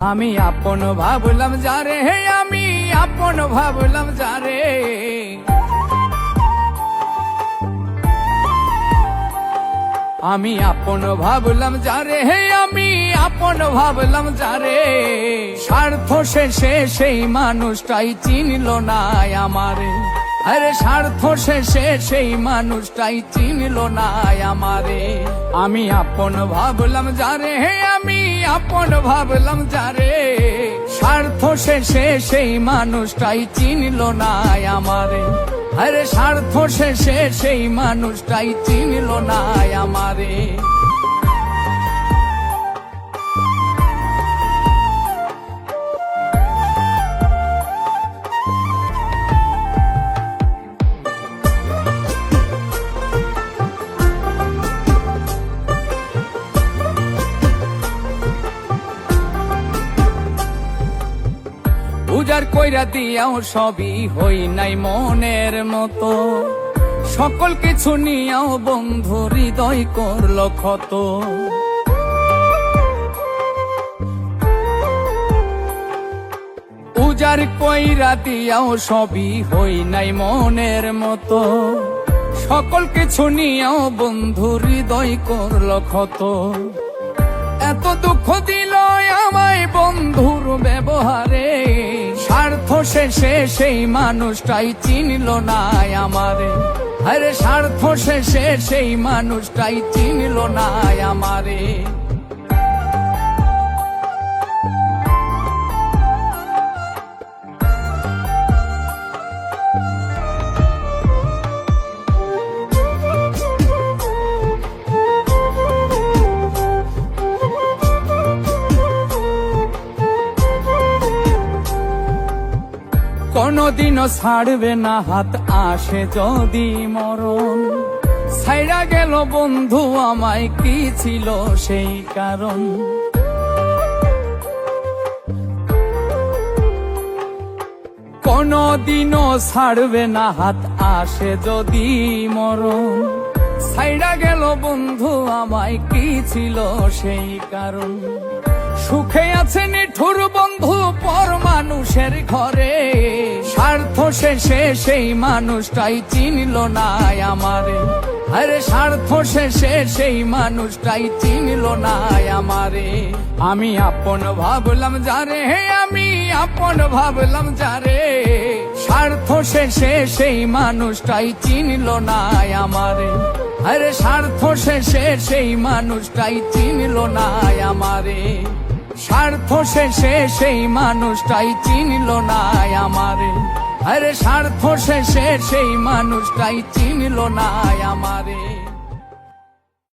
আমি আপন ভাবলাম যারে, হে আমি আপন ভাবলাম যারে, আমি আপন ভাবলাম যারে, হে আমি আপন ভাবলাম যারে, স্বার্থ শেষে সেই মানুষটাই চিনল না আমারে। আরে স্বার্থ শেষে সেই মানুষটাই চিনল না আমারে। আমি আপন ভাবলাম যারে, হে আমি আপন ভাবলাম যারে, স্বার্থ শেষে সেই মানুষটাই চিনল না আমারে। আরে স্বার্থ শেষে সেই মানুষটাই চিনল না আমারে। উজাড় কইরা দিয়াও সবই হই নাই মনের মতো, সকল কিছু নিয়াও বন্ধু হৃদয় করল ক্ষত। উজাড় কইরা দিয়াও সবই হই নাই মনের মতো, সকল কিছু নিয়াও বন্ধু হৃদয় করল ক্ষত। এত দুঃখ দিল আমায় বন্ধুর ব্যবহারে, স্বার্থ শেষে সেই মানুষটাই চিনল না আমারে। আরে স্বার্থ শেষে সেই মানুষটাই চিনল না আমারে। কোনদিনও ছাড়বে না হাত, আসে যদি মরণ। ছাইড়া গেল বন্ধু আমায়, কি ছিল সেই কারণ? কোনদিনও ছাড়বে না হাত, আসে যদি মরণ। ছাইড়া গেল বন্ধু আমায়, কি ছিল সেই কারণ? সুখে আছে নিঠুর বন্ধু পর মানুষের ঘরে, স্বার্থ শেষে সেই মানুষটাই চিনল না আমারে। আরে স্বার্থ শেষে সেই মানুষটাই চিনল না আমারে। আমি আপন ভাবলাম যারে, হে আমি আপন ভাবলাম যারে, স্বার্থ শেষে সেই মানুষটাই চিনল না আমারে। আরে স্বার্থ শেষে সেই মানুষটাই চিনল না আমারে। স্বার্থ শেষে সেই মানুষটাই চিনল না আমারে। আরে স্বার্থ শেষে সেই মানুষটাই চিনল না আমারে।